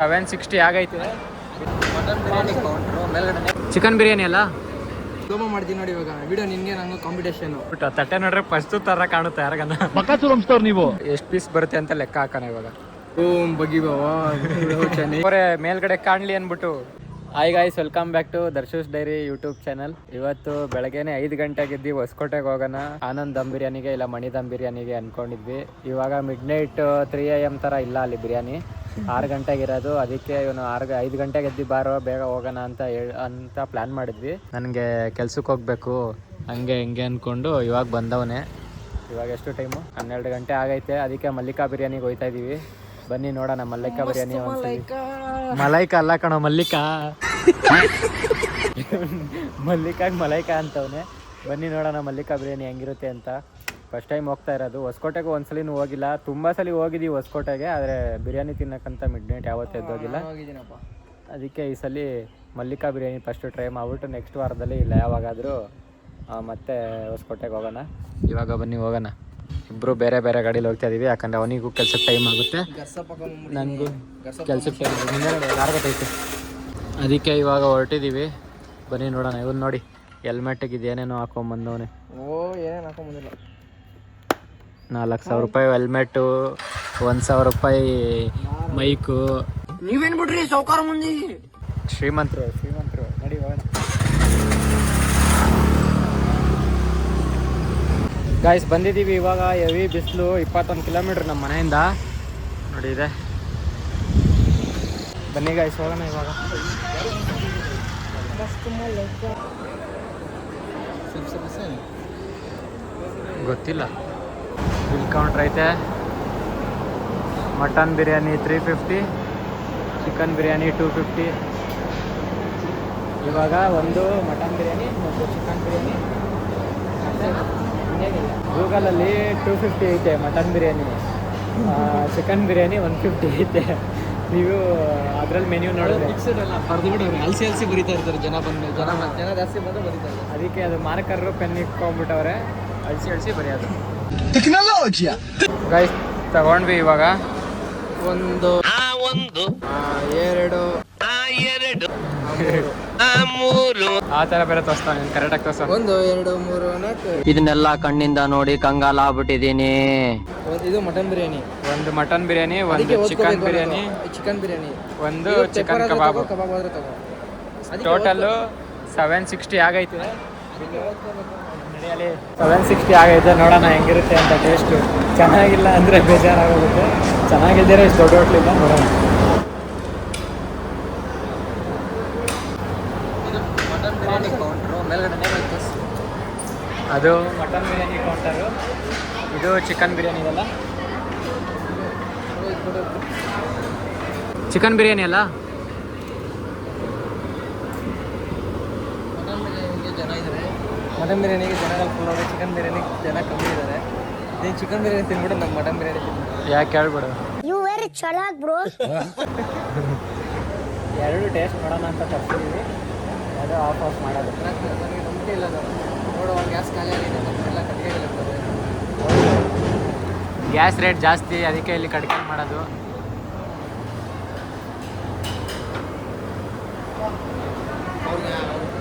760 ಆಗೈತೆ. Mutton biryani counter ಮೇಲ್ಗಡೆ chicken biryani ಅಲ್ಲ ಸ್ಲೋಮೋ ಮಾಡ್ತೀನಿ ನೋಡಿ ಇವಾಗ ವಿಡಿಯೋ ನಿನ್ಗೆ ನಂಗೆ ಕಾಂಪಿಟೇಷನ್. ತಟ್ಟೆ ನೋಡ್ರೆ ಫಸ್ಟ್ ತರ ಕಾಣುತ್ತೆ ಯಾರಿಗನ್ನ. ನೀವು ಎಷ್ಟು ಪೀಸ್ ಬರುತ್ತೆ ಅಂತ ಲೆಕ್ಕ ಹಾಕೋಣ ಇವಾಗ. ಓಂ ಬಗಿ ಬಾವಾ ಮೇಲ್ಗಡೆ ಕಾಣ್ಲಿ ಅನ್ಬಿಟ್ಟು. Hi guys, welcome back to Darshu's diary YouTube channel. ಇವತ್ತು ಬೆಳಗ್ಗೆನೆ 5 ಗಂಟೆಗೆ ಇದ್ವಿ. ಹೊಸಕೋಟೆಗೆ ಹೋಗೋಣ ಆನಂದ್ ದಮ್ ಬಿರಿಯಾನಿಗೆ ಇಲ್ಲ ಮಣಿ ದಮ್ ಬಿರಿಯಾನಿಗೆ ಅನ್ಕೊಂಡಿದ್ವಿ. ಇವಾಗ ಮಿಡ್ ನೈಟ್ 3 AM ಥರ ಇಲ್ಲ ಅಲ್ಲಿ ಬಿರಿಯಾನಿ, 6 ಗಂಟೆಗೆ ಇರೋದು. ಅದಕ್ಕೆ ಇವನು 5 ಗಂಟೆಗೆ ಎದ್ದು ಬಾರೋ ಬೇಗ ಹೋಗೋಣ ಅಂತ ಪ್ಲ್ಯಾನ್ ಮಾಡಿದ್ವಿ. ನನಗೆ ಕೆಲ್ಸಕ್ಕೆ ಹೋಗ್ಬೇಕು ಹಂಗೆ ಹಿಂಗೆ ಅಂದ್ಕೊಂಡು ಇವಾಗ ಬಂದವನೇ. ಇವಾಗ ಎಷ್ಟು ಟೈಮು? 12 ಗಂಟೆ ಆಗೈತೆ. ಅದಕ್ಕೆ ಮಲ್ಲಿಕಾ ಬಿರಿಯಾನಿಗೆ ಹೋಗ್ತಾ ಇದ್ದೀವಿ. ಬನ್ನಿ ನೋಡೋಣ ಮಲ್ಲಿಕಾ ಬಿರಿಯಾನಿ. ಮಲೈಕಾ ಅಲ್ಲ ಕಣೋ, ಮಲ್ಲಿಕಾ. ಮಲ್ಲಿಕಾಗ್ ಮಲೈಕಾ ಅಂತವನೇ. ಬನ್ನಿ ನೋಡೋಣ ಮಲ್ಲಿಕಾ ಬಿರಿಯಾನಿ ಹೆಂಗಿರುತ್ತೆ ಅಂತ. ಫಸ್ಟ್ ಟೈಮ್ ಹೋಗ್ತಾ ಇರೋದು. ಹೊಸಕೋಟೆಗೆ ಒಂದ್ಸಲಿನೂ ಹೋಗಿಲ್ಲ, ತುಂಬ ಸಲ ಹೋಗಿದ್ದೀವಿ ಹೊಸಕೋಟೆಗೆ, ಆದರೆ ಬಿರಿಯಾನಿ ತಿನ್ನಕ್ಕಂತ ಮಿಡ್ ನೈಟ್ ಯಾವತ್ತೂ ಎದ್ದೋಗಿಲ್ಲ. ಅದಕ್ಕೆ ಈ ಸಲ ಮಲ್ಲಿಕಾ ಬಿರಿಯಾನಿ ಫಸ್ಟ್ ಟ್ರೈ ಮಾಡ್ಬಿಟ್ಟು ನೆಕ್ಸ್ಟ್ ವಾರದಲ್ಲಿ ಇಲ್ಲ ಯಾವಾಗಾದರೂ ಮತ್ತೆ ಹೊಸಕೋಟೆಗೆ ಹೋಗೋಣ. ಇವಾಗ ಬನ್ನಿ ಹೋಗೋಣ. ಇಬ್ಬರು ಬೇರೆ ಬೇರೆ ಗಾಡೀಲಿ ಹೋಗ್ತಾ ಇದೀವಿ, ಯಾಕಂದರೆ ಅವನಿಗೂ ಕೆಲ್ಸಕ್ಕೆ ಟೈಮ್ ಆಗುತ್ತೆ, ನನಗೂ ಕೆಲ್ಸಕ್ಕೆ ಟೈಮ್ ಆಗುತ್ತೆ. ಅದಕ್ಕೆ ಇವಾಗ ಹೊರಟಿದ್ದೀವಿ. ಬನ್ನಿ ನೋಡೋಣ. ಇವನು ನೋಡಿ ಹೆಲ್ಮೆಟ್ಟಿಗೆ ಇದೇನೇನೋ ಹಾಕೊಂಬಂದವನೇ. ಏನೇನು ಹಾಕೊಂಬಂದಿಲ್ಲ. 4,000 ರೂಪಾಯಿ ಹೆಲ್ಮೆಟ್ಟು, 1,000 ರೂಪಾಯಿ ಮೈಕು. ನೀವೇನು ಬಿಡ್ರಿ ಸೌಕಾರ ಮುಂದೆ. ಶ್ರೀಮಂತರು ನಡಿ ಹೋಗೋಣ. ಗಾಯ್ಸ್ ಬಂದಿದ್ದೀವಿ ಇವಾಗ. ಹೆವಿ ಬಿಸಿಲು, 21 ಕಿಲೋಮೀಟ್ರ್ ನಮ್ಮ ಮನೆಯಿಂದ ನೋಡಿ ಇದೆ. ಬನ್ನಿ ಗಾಯ್ಸ್ ಹೋಗೋಣ ಇವಾಗ. ಗೊತ್ತಿಲ್ಲ. ಬಿಲ್ ಕೌಂಟ್ರ್ ಐತೆ. Mutton biryani 350, chicken biryani 250. ಇವಾಗ ಒಂದು ಮಟನ್ ಬಿರಿಯಾನಿ ಮತ್ತು ಚಿಕನ್ ಬಿರಿಯಾನಿ. ಗೂಗಲಲ್ಲಿ 250 ಐತೆ ಮಟನ್ ಬಿರಿಯಾನಿ, ಚಿಕನ್ ಬಿರಿಯಾನಿ 150 ಐತೆ. ನೀವು ಅದ್ರಲ್ಲಿ ಮೆನ್ಯೂ ನೋಡಿದ್ರೆ ಅಲ್ಸಿ ಬರೀತಾ ಇರ್ತಾರೆ ಜನ ಜಾಸ್ತಿ ಬಂದು ಬರೀತಾರೆ. ಅದಕ್ಕೆ ಅದು ಮಾರ್ಕರ್ರು ಪೆನ್ ಇಟ್ಕೊಂಡ್ಬಿಟ್ಟವ್ರೆ, ಅಳಿಸಿ ಬರೆಯೋದು. ಗೈಸ್ ತಗೊಂಡ್ವಿ ಇವಾಗ. ಒಂದು ಎರಡು ಆ ಥರ ಬೇರೆ ತೋರಿಸ್ತಾನೆ, ಕರೆಕ್ಟಾಗಿ ತೋರಿಸ್ತಾನೆ. 1 2 3 4. ಇದನ್ನೆಲ್ಲ ಕಣ್ಣಿಂದ ನೋಡಿ ಕಂಗಾಲ ಆಗ್ಬಿಟ್ಟಿದ್ದೀನಿ. ಇದು ಮಟನ್ ಬಿರಿಯಾನಿ, ಒಂದು ಮಟನ್ ಬಿರಿಯಾನಿ, ಒಂದು ಚಿಕನ್ ಬಿರಿಯಾನಿ, ಒಂದು ಚಿಕನ್ ಕಬಾಬ್. ಟೋಟಲ್ಲು 760 ಆಗೈತೆ. 760 ಆಗೈತೆ. ನೋಡೋಣ ಹೆಂಗಿರುತ್ತೆ ಅಂತ ಟೇಸ್ಟು. ಚೆನ್ನಾಗಿಲ್ಲ ಅಂದರೆ ಬೇಜಾರಾಗೋಗುತ್ತೆ, ಚೆನ್ನಾಗಿದ್ದರೆ ಇಷ್ಟು ದೊಡ್ಡ ಹೋಟ್ಲಿಲ್ಲ. ನೋಡೋಣ. ಅದು ಮಟನ್ ಬಿರಿಯಾನಿ ಕೌಂಟರು, ಇದು ಚಿಕನ್ ಬಿರಿಯಾನಿ ಅಲ್ಲ. ಚಿಕನ್ ಬಿರಿಯಾನಿ ಅಲ್ಲ. ಮಟನ್ ಬಿರಿಯಾನಿಗೆ ಜನಗಳು ಫುಲ್ ಹೋಗಿ, ಚಿಕನ್ ಬಿರಿಯಾನಿ ಜನ ಕಮ್ಮಿ ಇದ್ದಾರೆ. ನೀನು ಚಿಕನ್ ಬಿರಿಯಾನಿ ತಿನ್ಬಿಟ್ಟು ನಮ್ಮ ಮಟನ್ ಬಿರಿಯಾನಿ ತಿನ್ಬಿಟ್ಟು ಯಾಕೆ ಹೇಳ್ಬಿಡು. ಎರಡು ಟೇಸ್ಟ್ ಮಾಡೋಣ ಅಂತ ತರ್ಸಿದ್ದೀವಿ. ಅದು ಆಫ್ ಮಾಡೋದು. ನನಗೆ ನಂಬಿಕೆ ಇಲ್ಲ. ನೋಡು ಒಂದು ಗ್ಯಾಸ್ ಖಾಲಿ ಆಗಿದೆ, ಎಲ್ಲ ಕಟ್ಟಿಗೆಗಳಿರ್ತದೆ. ಗ್ಯಾಸ್ ರೇಟ್ ಜಾಸ್ತಿ, ಅದಕ್ಕೆ ಇಲ್ಲಿ ಕಡಿಕೆ ಮಾಡೋದು. ಅವ್ರಿಗೆ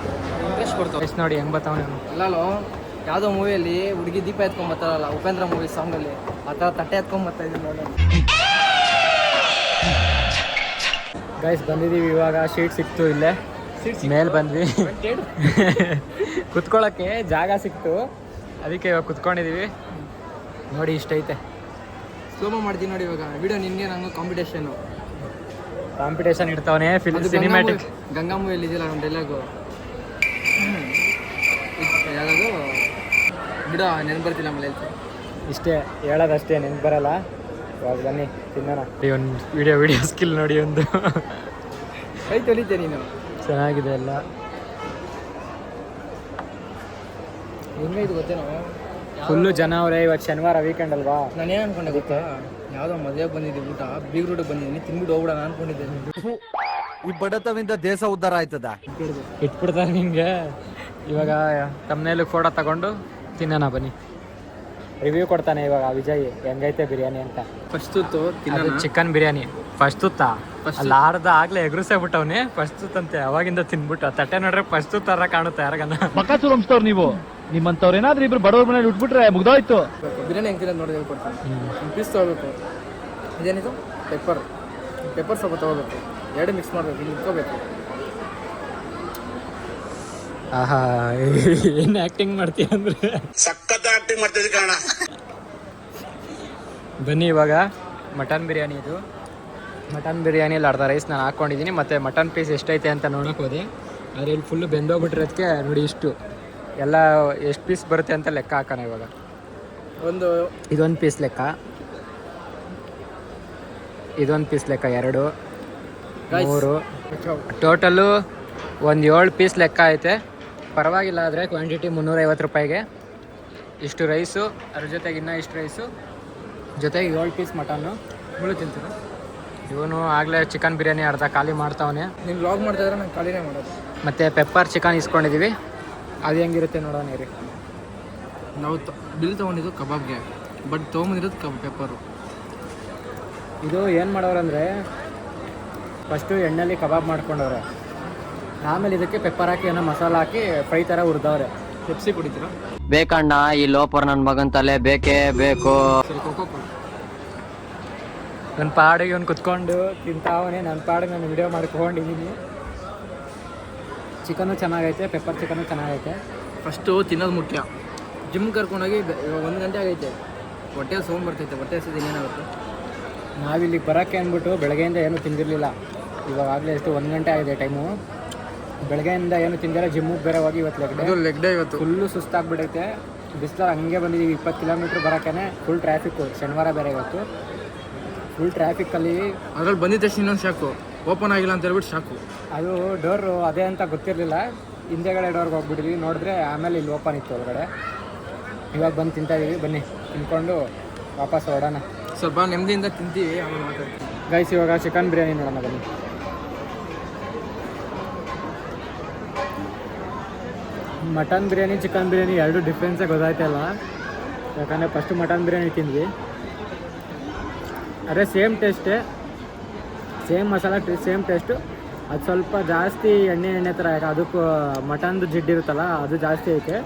ಇಂಟ್ರೆಸ್ಟ್ ಕೊಡ್ತಾರೆ. ಎಷ್ಟು ನೋಡಿ ಹೆಂಗೆ ಬರ್ತಾವೆ. ಅಲ್ಲೋ ಯಾವುದೋ ಮೂವಿಯಲ್ಲಿ ಹುಡುಗಿ ದೀಪ ಎತ್ಕೊಂಡ್ ಬರ್ತಾರಲ್ಲ, ಉಪೇಂದ್ರ ಮೂವಿ ಸಾಂಗಲ್ಲಿ ಆ ಥರ ತಟ್ಟೆ ಎತ್ಕೊಂಡ್ ಬರ್ತಾ ಇದ್ದೀನಿ ನೋಡಿ. ಗೈಸ್ ಬಂದಿದ್ದೀವಿ ಇವಾಗ. ಶೀಟ್ ಸಿಕ್ತು ಇಲ್ಲೇ ಮೇಲೆ ಬಂದ್ವಿ. ಕುತ್ಕೊಳ್ಳೋಕ್ಕೆ ಜಾಗ ಸಿಕ್ತು, ಅದಕ್ಕೆ ಇವಾಗ ಕುತ್ಕೊಂಡಿದ್ದೀವಿ. ನೋಡಿ ಇಷ್ಟೈತೆ. ಸ್ಲೋಮೋ ಮಾಡ್ತೀನಿ ನೋಡಿ ಇವಾಗ. ವಿಡಿಯೋ ನಿನ್ಗೆ ನಂಗೆ ಕಾಂಪಿಟೇಷನ್ ಇಡ್ತಾವನೆ. ಸಿನಿಮ್ಯಾಟಿಕ್ ಗಂಗಾ ಮೂವಿಯಲ್ಲಿ ಇದೆಯಲ್ಲ ಒಂದು ಡೈಲಾಗು, ಯಾವುದು ಬಿಡ ನೆನ್ಪು ಬರ್ತಿಲ್ಲ ಆಮೇಲೆ ಹೇಳ್ತೀನಿ. ಇಷ್ಟೇ ಹೇಳೋದಷ್ಟೇ, ನೆನ್ಪು ಬರಲ್ಲ. ಇವಾಗ ಬನ್ನಿ ತಿನ್ನೋಣ. ಒಂದು ವಿಡಿಯೋ ಸ್ಕಿಲ್ ನೋಡಿ. ಒಂದು ಕೈ ತೊಳಿತೆ ನೀನು. ಚೆನ್ನಾಗಿದೆ ಎಲ್ಲ. ಹೆಂಗೈದು ಗೊತ್ತೇನೋ, ಫುಲ್ಲು ಜನ ಅವರೇ. ಇವತ್ತು ಶನಿವಾರ ವೀಕೆಂಡ್ ಅಲ್ವಾ. ನಾನೇನು ಅನ್ಕೊಂಡೆ ಗೊತ್ತಾ, ಯಾವುದೋ ಮದುವೆ ಬಂದಿದ್ದೆ, ಊಟ ಬೀಗ್ ರೋಡ್ ಬಂದಿದ್ದೀನಿ, ತಿನ್ಬಿಟ್ಟು ಹೋಗ್ಬಿಡೋಣ ಅನ್ಕೊಂಡಿದ್ದೆ. ಈ ಬಡತವಿಂದ ದೇಶ ಉದ್ಧಾರ ಆಯ್ತದ. ಇಟ್ಬಿಡ್ತಾರೆ ನಿಮಗೆ. ಇವಾಗ ತಮ್ಮನೇಲಿ ಫೋಟೋ ತಗೊಂಡು ತಿನ್ನೋಣ ಬನ್ನಿ. ರಿವ್ಯೂ ಕೊಡ್ತಾನೆ ಇವಾಗ ವಿಜಯ್ ಹೆಂಗೈತೆ ಬಿರಿಯಾನಿ ಅಂತ. ಫಸ್ಟ್ ಚಿಕನ್ ಬಿರಿಯಾನಿ ಫಸ್ಟ್ ತುತ್ತ ಅಲ್ಲಿ ಆರ್ದ ಆಗ್ಲೇ ಎಗ್ರುಸೇ ಬಿಟ್ಟವನಿ ಫಸ್ಟ್ ತಂತೆ ಅವಾಗಿಂದ ತಿನ್ಬಿಟ್ಟು ಆ ತಟ್ಟೆ ನೋಡ್ರೆ ಫಸ್ಟ್ ತರ ಕಾಣುತ್ತೆ ಯಾರಿಗನ್ನ. ಬಕಾಸು ವಂಶದವ್ರು ನೀವು, ನಿಮ್ಮಂತವ್ರು ಏನಾದ್ರೂ ಇಬ್ರು ಬಡವ್ರ ಮನೇಲಿ ಉಟ್ಬಿಟ್ರೆ ಮುಗ್ದೋಯ್ತು. ಬಿರಿಯಾನಿ ಹೆಂಗೆ ತಿನ್ನೋದು ನೋಡಿ ಹೇಳ್ಕೊಡ್ತೀನಿ. ಒಂದು ಪೀಸ್ ತೊಗೋಬೇಕು, ಇದೇನಿದು ಪೆಪ್ಪರ್ ಸ್ವಲ್ಪ ತೊಗೋಬೇಕು, ಎರಡು ಮಿಕ್ಸ್ ಮಾಡಬೇಕು, ಇಲ್ಲಿ ಇಟ್ಕೋಬೇಕು. ಆಹಾ ಏನ್ ಆಕ್ಟಿಂಗ್ ಮಾಡ್ತೀಯ ಅಂದ್ರೆ ಸಖತ್ ಆಕ್ಟಿಂಗ್ ಮಾಡ್ತಿದ್ದೆ ಕಾರಣ. ಬನ್ನಿ ಇವಾಗ ಮಟನ್ ಬಿರಿಯಾನಿ ಇದು. ಮಟನ್ ಬಿರಿಯಾನಿಯಲ್ಲಿ ಅರ್ಧ ರೈಸ್ ನಾನು ಹಾಕ್ಕೊಂಡಿದ್ದೀನಿ, ಮತ್ತು ಮಟನ್ ಪೀಸ್ ಎಷ್ಟೈತೆ ಅಂತ ನೋಡೋಕೆ ಹೋದೆ. ಆದರೆ ಇಲ್ಲಿ ಫುಲ್ಲು ಬೆಂದೋಗ್ಬಿಟ್ಟಿರೋದಕ್ಕೆ ನೋಡಿ ಇಷ್ಟು ಎಲ್ಲ ಎಷ್ಟು ಪೀಸ್ ಬರುತ್ತೆ ಅಂತ ಲೆಕ್ಕ ಹಾಕೋಣ ಇವಾಗ. ಇದೊಂದು ಪೀಸ್ ಲೆಕ್ಕ, ಇದೊಂದು ಪೀಸ್ ಲೆಕ್ಕ, 2 3 ಟೋಟಲು ಒಂದು 7 ಪೀಸ್ ಲೆಕ್ಕ ಐತೆ. ಪರವಾಗಿಲ್ಲ, ಆದರೆ ಕ್ವಾಂಟಿಟಿ 350 ರೂಪಾಯಿಗೆ. ಇಷ್ಟು ರೈಸು, ಅದ್ರ ಜೊತೆಗೆ ಇನ್ನೂ ಇಷ್ಟು ರೈಸು, ಜೊತೆಗೆ 7 ಪೀಸ್ ಮಟನ್ನು. ಮುಳ್ಳು ತಿಂತೀರ? ಇವನು ಆಗಲೇ ಚಿಕನ್ ಬಿರಿಯಾನಿ ಅರ್ಧ ಖಾಲಿ ಮಾಡ್ತಾವನೆ. ನೀನು ವ್ಲಾಗ್ ಮಾಡ್ತಾಯಿದ್ರೆ ನಾನು ಖಾಲಿನೇ ಮಾಡೋದು. ಮತ್ತು ಪೆಪ್ಪರ್ ಚಿಕನ್ ಇಸ್ಕೊಂಡಿದ್ದೀವಿ, ಅದು ಹೆಂಗಿರುತ್ತೆ ನೋಡೋಣ ರೀ. ನಾವು ಬಿಲ್ ತೊಗೊಂಡಿದ್ದು ಕಬಾಬ್ಗೆ, ಬಟ್ ತೊಗೊಂಬಂದಿರೋದು ಪೆಪ್ಪರು. ಇದು ಏನು ಮಾಡೋರಂದರೆ ಫಸ್ಟು ಎಣ್ಣೆಲಿ ಕಬಾಬ್ ಮಾಡ್ಕೊಂಡವ್ರೆ, ಆಮೇಲೆ ಇದಕ್ಕೆ ಪೆಪ್ಪರ್ ಹಾಕಿ ಏನೋ ಮಸಾಲ ಹಾಕಿ ಫ್ರೈ ಥರ ಹುರಿದವ್ರೆ. ಪೆಪ್ಸಿ ಕುಡಿತೀರಾ? ಬೇಕಣ್ಣ, ಈ ಲೋಪರ್ ನನ್ನ ಮಗನ್ ತಲೆ ಬೇಕೇ ಬೇಕು. ಸರಿ, ಕೋಕೋ ಕೋಲಾ. ನನ್ನ ಪಾಡಿಗೆ ಅವ್ನು ಕುತ್ಕೊಂಡು ತಿಂತಾವನೆ, ನನ್ನ ಪಾಡಿಗೆ ನಾನು ವಿಡಿಯೋ ಮಾಡ್ಕೊಂಡಿದ್ದೀನಿ. ಚಿಕನ್ನು ಚೆನ್ನಾಗೈತೆ, ಪೆಪ್ಪರ್ ಚಿಕನ್ನು ಚೆನ್ನಾಗೈತೆ. ಫಸ್ಟು ತಿನ್ನೋದು ಮುಖ್ಯ. ಜಿಮ್ ಕರ್ಕೊಂಡೋಗಿ ಇವಾಗ 1 ಗಂಟೆ ಆಗೈತೆ, ಹೊಟ್ಟೆ ಸೌಂಡ್ ಬರ್ತೈತೆ, ಹೊಟ್ಟೆ ಹಸಿದು ಏನಾಗುತ್ತೆ. ನಾವಿಲ್ಲಿಗೆ ಬರೋಕ್ಕೆ ಅಂದ್ಬಿಟ್ಟು ಬೆಳಗ್ಗೆಯಿಂದ ಏನೂ ತಿಂದಿರಲಿಲ್ಲ. ಇವಾಗಲೇ ಎಷ್ಟು 1 ಗಂಟೆ ಆಗಿದೆ ಟೈಮು. ಬೆಳಗ್ಗೆಯಿಂದ ಏನು ತಿಂದಿಲ್ಲ, ಜಿಮ್ಮಿಗೆ ಬೇರೆ ಹೋಗಿ ಇವತ್ತು ಲೆಗ್ ಡೇ ಇವತ್ತು ಫುಲ್ಲು ಸುಸ್ತಾಗ್ಬಿಟ್ಟೈತೆ. ಬಿಸಿಲಲ್ಲಿ ಹಂಗೆ ಬಂದಿದ್ದೀವಿ, 20 ಕಿಲೋಮೀಟ್ರ್ ಬರೋಕ್ಕೇ ಫುಲ್ ಟ್ರಾಫಿಕ್ಕು. ಶನಿವಾರ ಬೇರೆ ಇವತ್ತು ಫುಲ್ ಟ್ರಾಫಿಕ್ಕಲ್ಲಿ. ಅದ್ರಲ್ಲಿ ಬಂದಿದ್ದ ತಕ್ಷಣ ಇನ್ನೊಂದು ಶಾಕು, ಓಪನ್ ಆಗಿಲ್ಲ ಅಂತ ಹೇಳ್ಬಿಟ್ಟು ಶಾಕು. ಅದು ಡೋರು ಅದೇ ಅಂತ ಗೊತ್ತಿರಲಿಲ್ಲ, ಹಿಂದೆಗಡೆ ಡೋರ್ಗೆ ಹೋಗ್ಬಿಟ್ಟಿದ್ವಿ, ನೋಡಿದ್ರೆ ಆಮೇಲೆ ಇಲ್ಲಿ ಓಪನ್ ಇತ್ತು ಒಳಗಡೆ. ಇವಾಗ ಬಂದು ತಿಂತಾಯಿದ್ದೀವಿ, ಬನ್ನಿ ತಿನ್ಕೊಂಡು ವಾಪಸ್ ಹೊಡೋಣ. ಸ್ವಲ್ಪ ನೆಮ್ಮದಿಯಿಂದ ತಿಂತೀವಿ, ಆಮೇಲೆ ಮಾತಾಡ್ತೀವಿ. ಗೈಸ್ ಇವಾಗ ಚಿಕನ್ ಬಿರಿಯಾನಿ ನೋಡೋಣ ಬನ್ನಿ. ಮಟನ್ ಬಿರಿಯಾನಿ ಚಿಕನ್ ಬಿರಿಯಾನಿ ಎರಡು ಡಿಫ್ರೆನ್ಸೇ ಗೊತ್ತಾಯ್ತಲ್ಲ. ಯಾಕಂದರೆ ಫಸ್ಟು ಮಟನ್ ಬಿರಿಯಾನಿ ತಿಂದ್ವಿ, ಅದೇ ಸೇಮ್ ಟೇಸ್ಟೇ, ಸೇಮ್ ಮಸಾಲ ಸೇಮ್ ಟೇಸ್ಟು. ಅದು ಸ್ವಲ್ಪ ಜಾಸ್ತಿ ಎಣ್ಣೆ ಥರ, ಅದಕ್ಕೂ ಮಟನ್ದು ಜಿಡ್ಡಿರುತ್ತಲ್ಲ ಅದು ಜಾಸ್ತಿ ಐತೆ,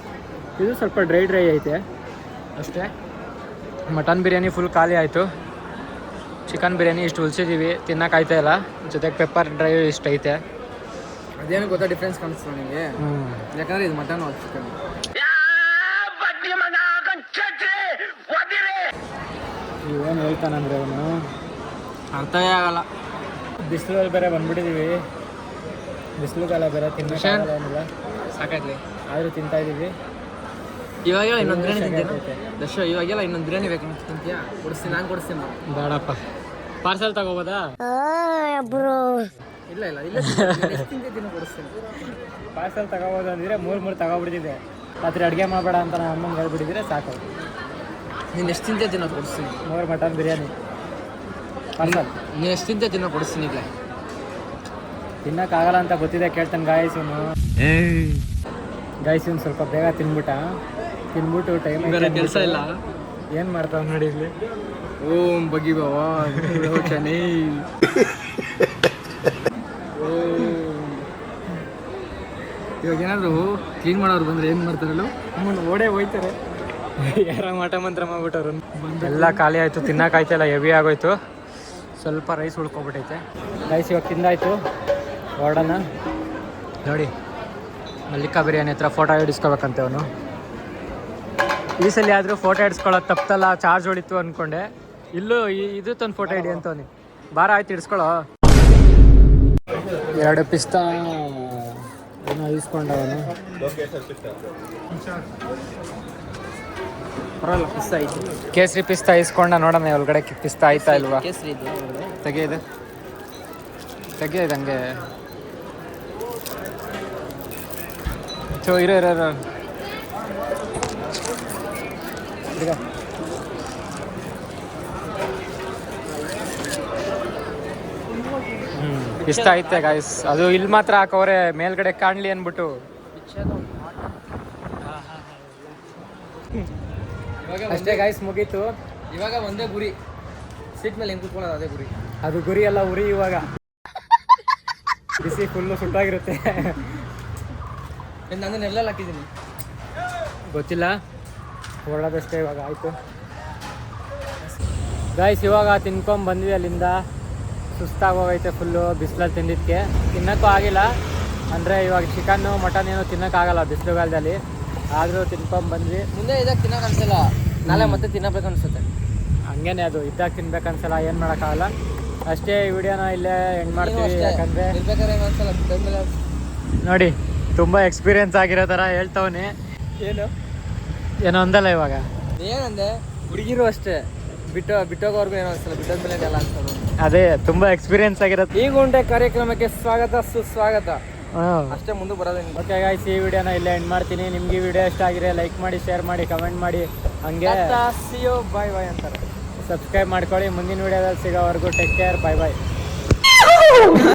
ಇದು ಸ್ವಲ್ಪ ಡ್ರೈ ಐತೆ ಅಷ್ಟೇ. ಮಟನ್ ಬಿರಿಯಾನಿ ಫುಲ್ ಖಾಲಿ ಆಯಿತು. ಚಿಕನ್ ಬಿರಿಯಾನಿ ಇಷ್ಟು ಉಳಿಸಿದ್ದೀವಿ, ತಿನ್ನೋಕ್ಕಾಯ್ತಾ ಇಲ್ಲ. ಜೊತೆಗೆ ಪೆಪ್ಪರ್ ಡ್ರೈ ಇಷ್ಟು ಐತೆ. ಅದೇನು ಗೊತ್ತಾ ಡಿಫ್ರೆನ್ಸ್ ಕಾಣಿಸ್ತು ನನಗೆ, ಯಾಕಂದರೆ ಇದು ಮಟನ್ ಚಿಕನ್. ಏನು ಹೇಳ್ತಾನಂದರೆ ಅವನು ಅರ್ಥವೇ ಆಗಲ್ಲ. ಬಿಸಿಲಲ್ಲಿ ಬೇರೆ ಬಂದ್ಬಿಟ್ಟಿದ್ದೀವಿ, ಬಿಸಿಲುಗಾಲ ಬೇರೆ ತಿನ್ನೋಕ್ಕಾಗಲ್ಲ ಏನಿಲ್ಲ, ಸಾಕಾಯ್ತದೆ. ಆದರೂ ತಿಂತಾಯಿದ್ದೀವಿ. ಇವಾಗೆಲ್ಲ ಇನ್ನೊಂದು ಬಿರಿಯಾನಿ ತಿಂತೀನಿ ದಶ, ಇವಾಗೆಲ್ಲ ಇನ್ನೊಂದು ಬಿರಿಯಾನಿ ಬೇಕಂತ ತಿಂತೀಯಾ? ಕೊಡಿಸ್ತೀನಿ, ನಾನು ಕೊಡಿಸ್ತೀನಿ. ಬೇಡಪ್ಪ, ಪಾರ್ಸಲ್ ತಗೋಬೋದಾ? ಇಲ್ಲ ತಿಂತಿದ್ದೀನಿ, ಕೊಡಿಸ್ತೀನಿ. ಪಾರ್ಸಲ್ ತಗೋಬೋದು ಅಂದರೆ 3 ತಗೋಬಿಡ್ತಿದ್ದೆ. ರಾತ್ರಿ ಅಡುಗೆ ಮಾಡಬೇಡ ಅಂತ ನಮ್ಮ ಅಮ್ಮಂಗೆ ಹೇಳ್ಬಿಟ್ಟಿದ್ರೆ ಸಾಕು. ನೀನು ಎಷ್ಟು ತಿಂತೀಯ ತಿನ್ನೋದು ಕೊಡಿಸ್ತೀನಿ. 3 ಮಟನ್ ಬಿರಿಯಾನಿ ಪಾರ್ಸಲ್. ನೀನು ಎಷ್ಟು ತಿಂತೀಯ ತಿನ್ನೋ ಕೊಡಿಸ್ತೀನಿ. ಇಲ್ಲ ತಿನ್ನೋಕ್ಕಾಗಲ್ಲ ಅಂತ ಗೊತ್ತಿದೆ, ಕೇಳ್ತಾನೆ ಗಾಯಸೂನು. ಗಾಯಸೂನು ಸ್ವಲ್ಪ ಬೇಗ ತಿನ್ಬಿಟ್ಟು ಟೈಮ್ ಕೆಲಸ ಇಲ್ಲ, ಏನು ಮಾಡ್ತಾವ ನೋಡಿ ಇಲ್ಲಿ. ಓಂ ಬಗಿ ಬಾವಾ ಶನಿ. ಇವಾಗ ಏನಾದರೂ ಕ್ಲೀನ್ ಮಾಡೋರು ಬಂದರೆ ಏನು ಮಾಡ್ತಾರಲ್ಲ, ಓಡೇ ಹೋಯ್ತಾರೆ. ಯಾರ ಮಠ ಮಂತ್ರ ಮಾಡ್ಬಿಟ್ಟವ್ರು. ಎಲ್ಲ ಖಾಲಿ ಆಯಿತು, ತಿನ್ನೋಕ್ಕಾಯ್ತಲ್ಲ, ಹೆವಿ ಆಗೋಯ್ತು. ಸ್ವಲ್ಪ ರೈಸ್ ಉಳ್ಕೊಬಿಟ್ಟೈತೆ. ರೈಸ್ ಇವಾಗ ತಿಂದಾಯ್ತು, ಹೊರಡೋಣ. ನೋಡಿ ಮಲ್ಲಿಕಾ ಬಿರಿಯಾನಿ ಹತ್ರ ಫೋಟೋ ಹಿಡಿಸ್ಕೋಬೇಕಂತೆ ಅವನು. ಈ ಸಲ ಆದರೂ ಫೋಟೋ ಹಿಡಿಸ್ಕೊಳ್ಳೋದು ತಪ್ಪಲ್ಲ, ಚಾರ್ಜ್ ಹೊಡಿತು ಅಂದ್ಕೊಂಡೆ. ಇಲ್ಲೂ ಇದು ತಂದು ಫೋಟೋ ಹಿಡಿ ಅಂತವನಿ. ಬಾರ ಆಯ್ತು ಹಿಡಿಸ್ಕೊಳ್ಳೋ. 2 ಪಿಸ್ತಾ ಏನೋ ಇಸ್ಕೊಂಡವನು. ಪರವಾಗಿಲ್ಲ, ಪಿಸ್ತಾ ಐತಿ. ಕೇಸರಿ ಪಿಸ್ತಾ ಇಸ್ಕೊಂಡ. ನೋಡೋಣ ಒಳಗಡೆ ಪಿಸ್ತಾ ಆಯ್ತಾ ಇಲ್ವಾ. ಕೇಸರಿ ಇದೆ ತೆಗೆಯೋದು ಹಂಗೆ ಇರೋ ಪಿಸ್ತಾ ಐತೆ ಗಾಯ್ಸ್. ಅದು ಇಲ್ಲಿ ಮಾತ್ರ ಹಾಕವ್ರೆ, ಮೇಲ್ಗಡೆ ಕಾಣ್ಲಿ ಅಂದ್ಬಿಟ್ಟು. ಅಷ್ಟೇ ಗಾಯ್ಸ್, ಮುಗೀತು. ಇವಾಗ ಒಂದೇ ಗುರಿ, ಸೀಟ್ ಮೇಲೆ ಹೆಂಗೆ ಕೂತ್ಕೊಳ್ಳೋದು ಅದೇ ಗುರಿ. ಅದು ಗುರಿ ಎಲ್ಲ ಉರಿ ಇವಾಗ. ಬಿಸಿ ಫುಲ್ಲು ಸುಟ್ಟಾಗಿರುತ್ತೆ. ನಾನು ನೆಲ್ಲಲ್ಲಿ ಹಾಕಿದ್ದೀನಿ. ಗೊತ್ತಿಲ್ಲ, ಹೊರಡೋದಷ್ಟೇ ಇವಾಗ ಆಯಿತು. ಗೈಸ್ ಇವಾಗ ತಿನ್ಕೊಂಡ್ ಬಂದ್ವಿ ಅಲ್ಲಿಂದ. ಸುಸ್ತಾಗೋಗೈತೆ ಫುಲ್ಲು ಬಿಸಿಲಲ್ಲಿ ತಿಂದಿದ್ದಕ್ಕೆ. ತಿನ್ನೋಕ್ಕೂ ಆಗಿಲ್ಲ, ಅಂದರೆ ಇವಾಗ ಚಿಕನ್ನು ಮಟನ್ ಏನೋ ತಿನ್ನೋಕ್ಕಾಗಲ್ಲ ಬಿಸಿಲುಗಾಲದಲ್ಲಿ. ಆದರೂ ತಿನ್ಕೊಂಡ್ ಬಂದ್ವಿ. ಮುಂದೆ ಇದಾಗ ತಿನ್ನೋಕೆ ಅನ್ಸಲ್ಲ, ನಾಳೆ ಮತ್ತೆ ತಿನ್ನಬೇಕು ಅನ್ಸುತ್ತೆ. ಹಂಗೇನೆ ಅದು, ಇದ್ದಾಗ ತಿನ್ಬೇಕನ್ಸಲ್ಲ, ಏನು ಮಾಡೋಕ್ಕಾಗಲ್ಲ. ಅಷ್ಟೇ ಈ ವಿಡಿಯೋನ ಇಲ್ಲೇ ಎಂಡ್ ಮಾಡ್ತೀವಿ. ಯಾಕಂದರೆ ಇರ್ಬೇಕಾದ್ರೆ ಏನು ಅನ್ಸಲ್ಲ, ಬಿಟ್ಟದ್ಮೇಲೆ ನೋಡಿ ತುಂಬ ಎಕ್ಸ್ಪೀರಿಯನ್ಸ್ ಆಗಿರೋ ಥರ ಹೇಳ್ತವನೆ. ಏನೋ ಅಂದಲ್ಲ ಇವಾಗ. ಏನಂದೆ, ಹುಡುಗಿರು ಅಷ್ಟೇ ಬಿಟ್ಟೋಗೋರ್ಗು ಏನೋ ಅನ್ಸಲ್ಲ, ಬಿಟ್ಟದ್ಮೇಲೆ ಎಲ್ಲ ಅನ್ಸಲ್ಲ. ಅದೇ ತುಂಬ ಎಕ್ಸ್ಪೀರಿಯನ್ಸ್ ಆಗಿರೋದು. ಈ ಗುಂಡೆ ಕಾರ್ಯಕ್ರಮಕ್ಕೆ ಸ್ವಾಗತ ಸುಸ್ವಾಗತ. ಹಾಂ, ಅಷ್ಟೇ, ಮುಂದೆ ಬರೋದೇನು. ಓಕೆ ಗಾಯ್ಸ್, ಈ ವಿಡಿಯೋನ ಇಲ್ಲೇ ಎಂಡ್ ಮಾಡ್ತೀನಿ. ನಿಮ್ಗೆ ಈ ವಿಡಿಯೋ ಇಷ್ಟ ಆಗಿದ್ರೆ ಲೈಕ್ ಮಾಡಿ, ಶೇರ್ ಮಾಡಿ, ಕಮೆಂಟ್ ಮಾಡಿ, ಹಂಗೆ ಸಿಯೋ ಬಾಯ್ ಬಾಯ್ ಅಂತಾರೆ. ಸಬ್ಸ್ಕ್ರೈಬ್ ಮಾಡ್ಕೊಳ್ಳಿ. ಮುಂದಿನ ವಿಡಿಯೋದಲ್ಲಿ ಸಿಗೋವರೆಗೂ ಟೇಕ್ ಕೇರ್, ಬಾಯ್ ಬಾಯ್.